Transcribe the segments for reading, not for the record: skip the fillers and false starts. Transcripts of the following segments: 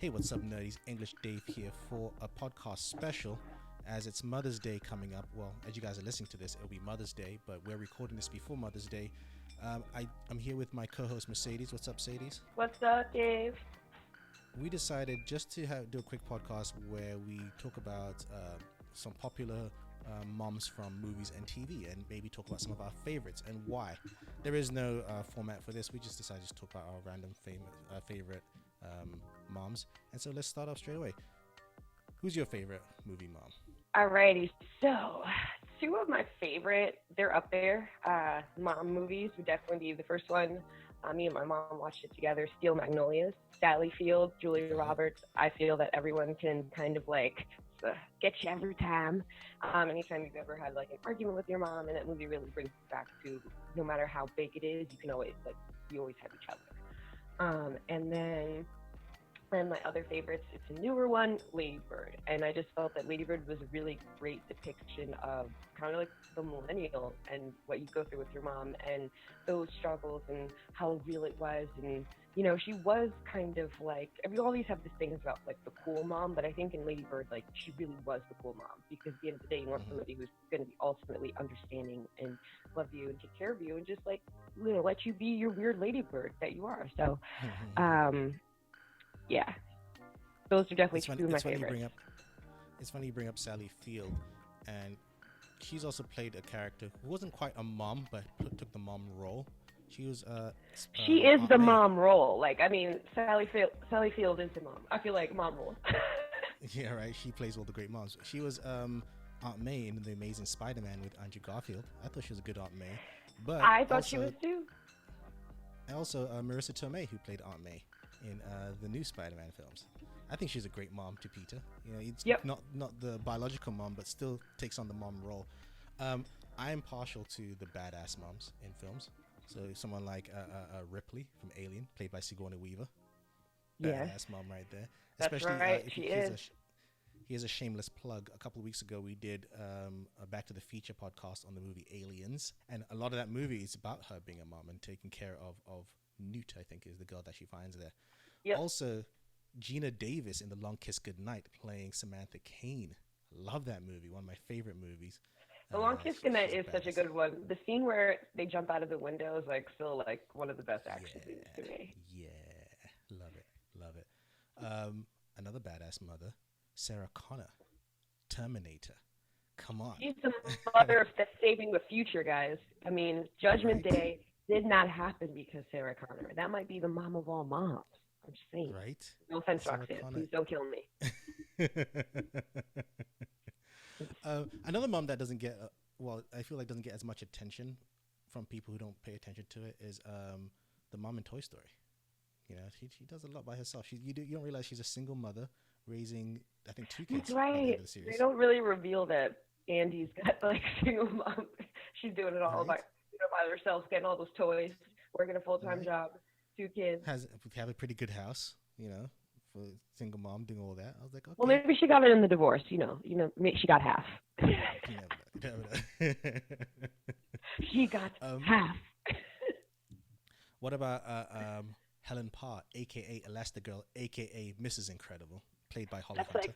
Hey, what's up, nerdies? English Dave here for a podcast special as it's Mother's Day coming up. Well, as you guys are listening to this, it'll be Mother's Day, but we're recording this before Mother's Day. I'm here with my co-host Mercedes. What's up, Mercedes? What's up, Dave? We decided just to do a quick podcast where we talk about some popular moms from movies and TV, and maybe talk about some of our favorites and why. There is no format for this. We just decided to talk about our random favorite moms. And so let's start off straight away. Who's your favorite movie mom? Alrighty, so two of my favorite, they're up there, mom movies would definitely be the first one. Me and my mom watched it together, Steel Magnolias, Sally Field, Julia Roberts. I feel that everyone can kind of like get you every time. Anytime you've ever had like an argument with your mom, and that movie really brings it back to no matter how big it is, you can always you always have each other. And my other favorites, it's a newer one, Lady Bird. And I just felt that Lady Bird was a really great depiction of kind of like the millennial and what you go through with your mom and those struggles and how real it was. And, you know, she was kind of like, we always have this thing about like the cool mom, but I think in Lady Bird, like she really was the cool mom, because at the end of the day, you want somebody who's going to be ultimately understanding and love you and take care of you and just like, you know, let you be your weird Lady Bird that you are. So, yeah, those are definitely two of my favorites. It's funny you bring up Sally Field, and she's also played a character who wasn't quite a mom, but took the mom role. She was she is Aunt the May. mom role. Like, I mean, Sally Field is the mom. I feel like mom role. Yeah, right. She plays all the great moms. She was Aunt May in The Amazing Spider-Man with Andrew Garfield. I thought she was a good Aunt May, but I thought she was too. Also, Marissa Tomei, who played Aunt May in the new Spider-Man films. I think she's a great mom to Peter. You know, it's not the biological mom, but still takes on the mom role. I am partial to the badass moms in films. So someone like Ripley from Alien, played by Sigourney Weaver. Badass mom right there. That's Especially right. here's a shameless plug. A couple of weeks ago, we did a Back to the Future podcast on the movie Aliens. And a lot of that movie is about her being a mom and taking care of Newt, I think, is the girl that she finds there. Yep. Also, Gina Davis in The Long Kiss Goodnight playing Samantha Cain. Love that movie. One of my favorite movies. The Long Kiss Goodnight is such a good one. The scene where they jump out of the window is like still like one of the best action scenes to me. Yeah, love it. Another badass mother, Sarah Connor, Terminator. Come on. She's the mother of saving the future, guys. I mean, Judgment Day did not happen because Sarah Connor. That might be the mom of all moms. I'm just saying. Right? No offense, Roxanne. Please don't kill me. Another mom that doesn't get, I feel like doesn't get as much attention from people who don't pay attention to it is the mom in Toy Story. You know, she does a lot by herself. You don't realize she's a single mother raising, I think, 2 kids. That's right. By the end of the series. They don't really reveal that Andy's got like single mom. She's doing it all by herself, getting all those toys, working a full-time job, 2 kids. Have a pretty good house, you know, for single mom doing all that. I was like, okay. Well, maybe she got it in the divorce. You know, she got half. You never know. She got half. What about Helen Parr, aka Elastigirl, aka Mrs. Incredible, played by Holly Hunter?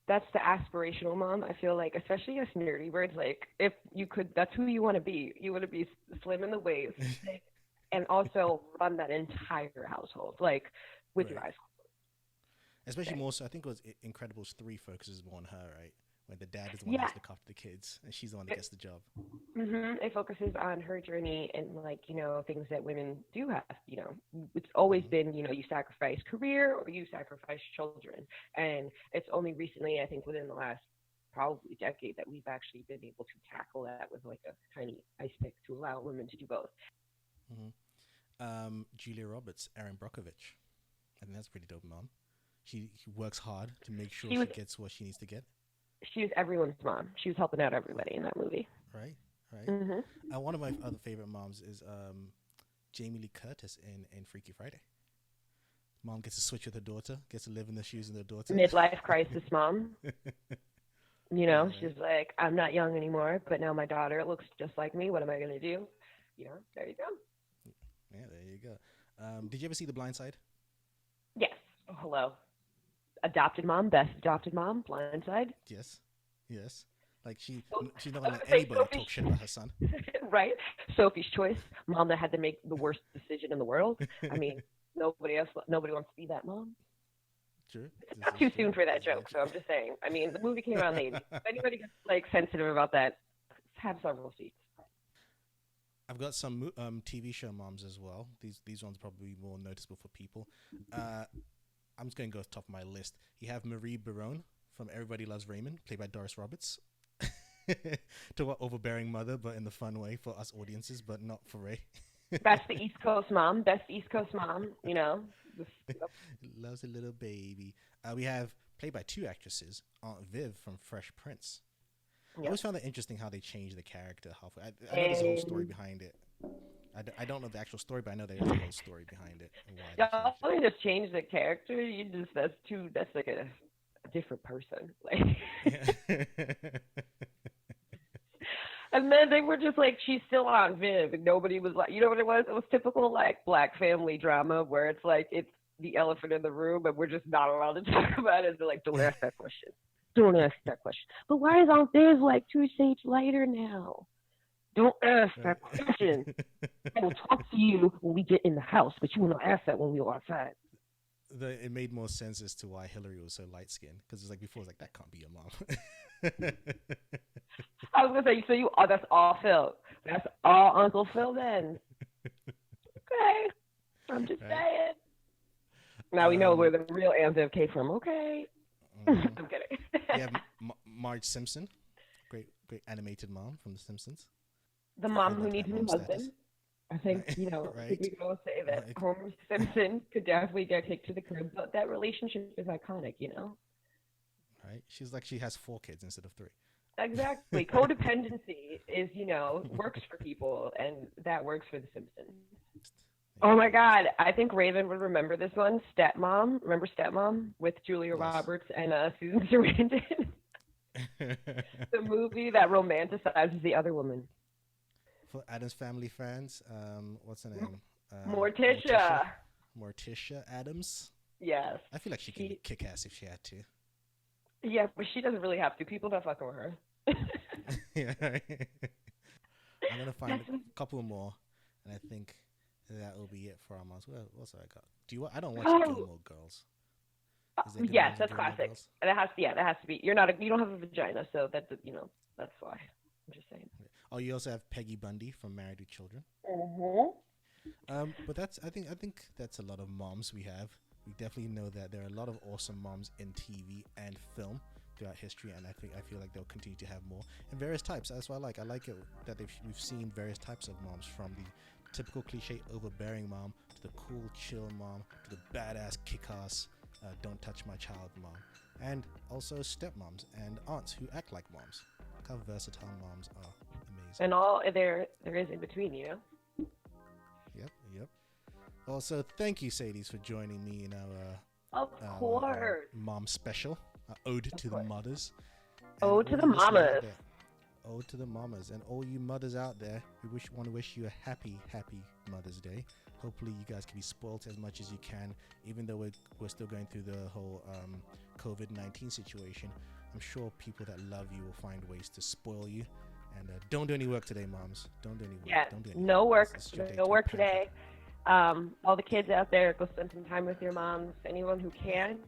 That's the aspirational mom. I feel like, especially as nerdy birds, like if you could, that's who you want to be. You want to be slim in the waist, and also run that entire household, like with your eyes closed. Especially more so, I think it was Incredibles 3 focuses more on her, right? When the dad is the one who's look after the kids, and she's the one that gets the job. Mm-hmm. It focuses on her journey and, like, you know, things that women do have. You know, it's always been, you know, you sacrifice career or you sacrifice children. And it's only recently, I think, within the last probably decade that we've actually been able to tackle that with like a tiny ice pick to allow women to do both. Julia Roberts, Erin Brockovich. I think that's a pretty dope mom. She works hard to make sure she gets what she needs to get. She was everyone's mom. She was helping out everybody in that movie. Right. Mm-hmm. One of my other favorite moms is Jamie Lee Curtis in Freaky Friday. Mom gets to switch with her daughter, gets to live in the shoes of her daughter. Midlife crisis mom. You know, she's like, I'm not young anymore, but now my daughter looks just like me. What am I going to do? You know, there you go. Yeah, there you go. Did you ever see The Blind Side? Yes. Oh, hello. adopted mom, best adopted mom, Blindside. Yes. Like she's not gonna let anybody talk shit about her son. Right? Sophie's Choice, mom that had to make the worst decision in the world. I mean, nobody wants to be that mom. True. It's not too soon for that joke, so I'm just saying. I mean, the movie came out in the 80s. If anybody gets like sensitive about that, have several seats. I've got some TV show moms as well. These ones are probably more noticeable for people. I'm just going to go off the top of my list. You have Marie Barone from Everybody Loves Raymond, played by Doris Roberts. Talk about overbearing mother, but in the fun way for us audiences, but not for Ray. That's the East Coast mom. Best East Coast mom, you know. Loves a little baby. We have, played by two actresses, Aunt Viv from Fresh Prince. Yep. I always found it interesting how they changed the character halfway. I know there's a whole story behind it. I don't know the actual story, but I know there's a whole story behind it. Y'all only just change the character. That's like a different person. Like, and then they were just like, she's still on Viv, and nobody was like, you know what it was? It was typical like Black family drama where it's like it's the elephant in the room, and we're just not allowed to talk about it. They're like, don't ask that question. Don't ask that question. But why is Aunt Viv like 2 shades lighter now? Don't ask that question. I will talk to you when we get in the house, but you will not ask that when we go outside. It made more sense as to why Hillary was so light skinned, because it's like before, it's like that can't be your mom. I was gonna say, so that's all Phil. That's all Uncle Phil then. Okay, I'm just saying. Now we know where the real Aunt Viv came from. Okay, I'm kidding. You have Marge Simpson, great animated mom from The Simpsons. The mom who needs a new husband. I think, you know, right. I think we can all say that Homer Simpson could definitely get kicked to the curb, but that relationship is iconic, you know? Right. She's like, she has 4 kids instead of 3. Exactly. Codependency is, you know, works for people, and that works for The Simpsons. Oh my God. I think Raven would remember this one. Stepmom. Remember Stepmom with Julia Roberts and Susan Sarandon? The movie that romanticizes the other woman. For Addams Family fans, what's her name? Morticia Addams. Yes. I feel like she could kick ass if she had to. Yeah, but she doesn't really have to. People don't fucking with her. Yeah. I'm gonna find a couple more, and I think that will be it for our months. What else have I got? I don't watch Gilmore Girls. Yes, that's classic. That has to be. You don't have a vagina, so that's why. I'm just saying. Oh, you also have Peggy Bundy from Married with Children. But I think that's a lot of moms we have. We definitely know that there are a lot of awesome moms in TV and film throughout history, and I feel like they'll continue to have more in various types. That's why I like it that we've seen various types of moms, from the typical cliche overbearing mom to the cool chill mom to the badass kick-ass don't touch my child mom, and also stepmoms and aunts who act like moms. Look how versatile moms are. Amazing. And all there is in between, you know. Yep. Also, thank you, Sadies, for joining me in our mom special, Ode to the Mothers. Ode to the Mamas. Ode to the Mamas, and all you mothers out there, we want to wish you a happy Mother's Day. Hopefully, you guys can be spoiled as much as you can, even though we're still going through the whole COVID-19 situation. I'm sure people that love you will find ways to spoil you. And don't do any work today, moms. Don't do any work. Yeah, don't do any no work. No work prepare. today. All the kids out there, go spend some time with your moms. Anyone who can't,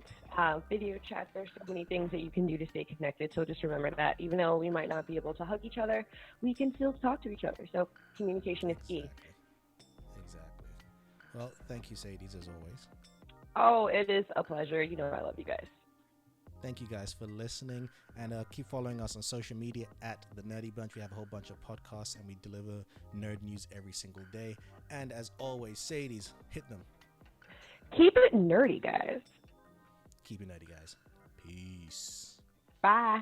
video chat. There's so many things that you can do to stay connected. So just remember that even though we might not be able to hug each other, we can still talk to each other. So communication is key. Exactly. Well, thank you, Sadies, as always. Oh, it is a pleasure. You know I love you guys. Thank you guys for listening, and keep following us on social media at The Nerdie Bunch. We have a whole bunch of podcasts, and we deliver nerd news every single day. And as always, Sadies, hit them. Keep it nerdy, guys. Keep it nerdy, guys. Peace. Bye.